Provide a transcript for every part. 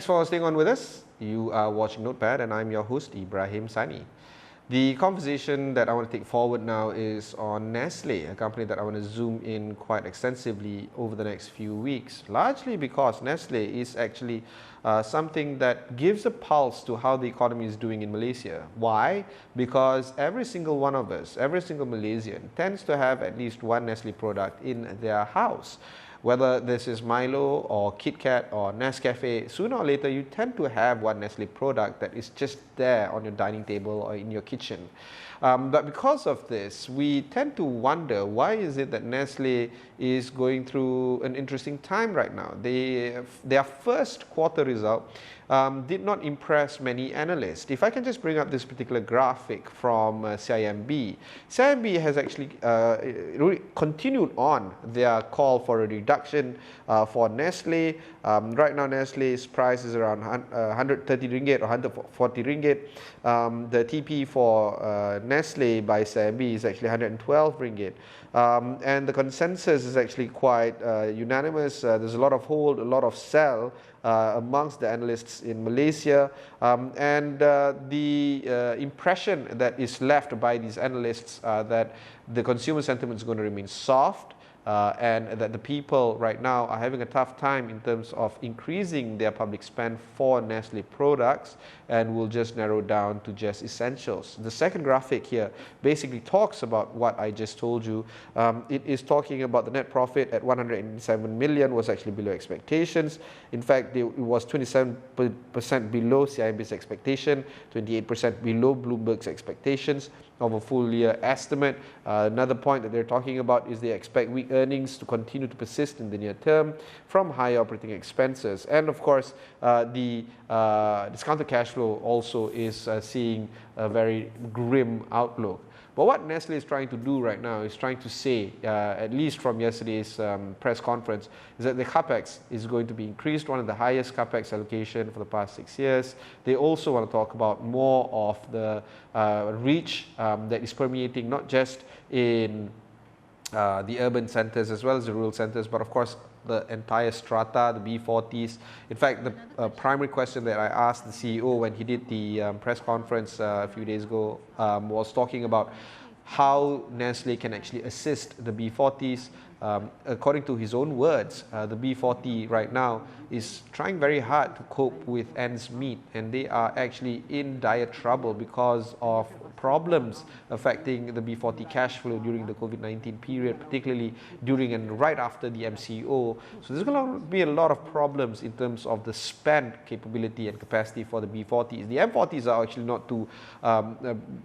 Thanks for staying on with us. You are watching Notepad and I'm your host, Ibrahim Sani. The conversation that I want to take forward now is on Nestle, a company that I want to zoom in quite extensively over the next few weeks, largely because Nestle is actually something that gives a pulse to how the economy is doing in Malaysia. Why? Because every single one of us, every single Malaysian tends to have at least one Nestle product in their house. Whether this is Milo or Kit Kat or Nescafe, sooner or later you tend to have one Nestle product that is just there on your dining table or in your kitchen. But because of this, we tend to wonder, why is it that Nestle is going through an interesting time right now? Their first quarter result did not impress many analysts. If I can just bring up this particular graphic from CIMB, CIMB has actually continued on their call for a reduction for Nestle. Right now Nestle's price is around 130 ringgit or 140 ringgit. The TP for Nestle by CIMB is actually 112 ringgit. And the consensus is actually quite unanimous. There's a lot of hold, a lot of sell amongst the analysts in Malaysia, and the impression that is left by these analysts that the consumer sentiment is going to remain soft, and that the people right now are having a tough time in terms of increasing their public spend for Nestle products, and will just narrow down to just essentials. The second graphic here basically talks about what I just told you. It is talking about the net profit at 187 million was actually below expectations. In fact, it was 27% below CIMB's expectation, 28% below Bloomberg's expectations of a full year estimate. Another point that they're talking about is they expect weak earnings to continue to persist in the near term from high operating expenses. And of course, the discounted cash flow also is seeing a very grim outlook. But what Nestle is trying to do right now is trying to say, at least from yesterday's press conference, is that the Capex is going to be increased, one of the highest Capex allocation for the past 6 years. They also want to talk about more of the reach that is permeating not just in the urban centers as well as the rural centers, but of course the entire strata, the B40s. In fact, the primary question that I asked the CEO when he did the press conference a few days ago was talking about how Nestle can actually assist the B40s. According to his own words, the B40 right now is trying very hard to cope with ends meet, and they are actually in dire trouble because of problems affecting the B40 cash flow during the COVID-19 period, particularly during and right after the MCO. So there's going to be a lot of problems in terms of the spend capability and capacity for the B40s. The M40s are actually not too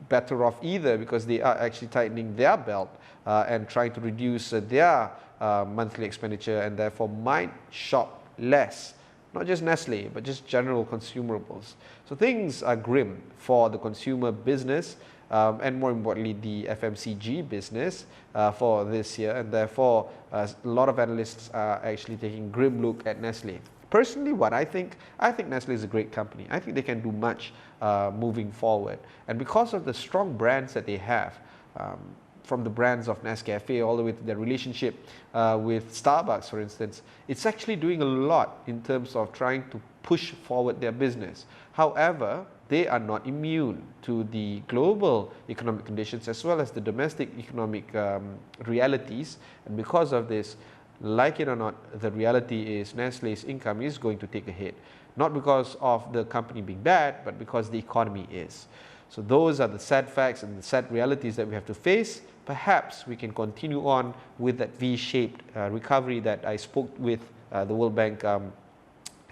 better off either, because they are actually tightening their belt and trying to reduce their monthly expenditure, and therefore might shop less. Not just Nestle, but just general consumables. So things are grim for the consumer business, and more importantly the FMCG business for this year, and therefore a lot of analysts are actually taking a grim look at Nestle. Personally, what I think Nestle is a great company. I think they can do much moving forward, and because of the strong brands that they have, from the brands of Nescafe all the way to their relationship with Starbucks, for instance, it's actually doing a lot in terms of trying to push forward their business. However, they are not immune to the global economic conditions as well as the domestic economic realities, and because of this, like it or not, the reality is Nestle's income is going to take a hit, not because of the company being bad, but because the economy is. So those are the sad facts and the sad realities that we have to face. Perhaps we can continue on with that V-shaped recovery that I spoke with the World Bank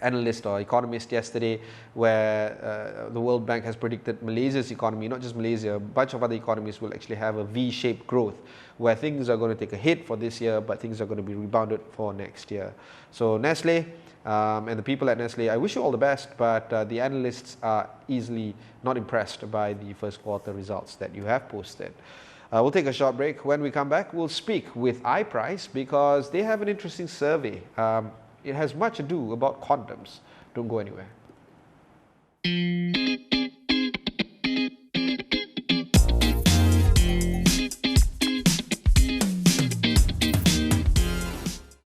analyst or economist yesterday, where the World Bank has predicted Malaysia's economy, not just Malaysia, a bunch of other economies will actually have a V-shaped growth, where things are going to take a hit for this year, but things are going to be rebounded for next year. So Nestle and the people at Nestle, I wish you all the best, but the analysts are easily not impressed by the first quarter results that you have posted. We'll take a short break. When we come back, we'll speak with iPrice because they have an interesting survey. It has much to do about condoms. Don't go anywhere.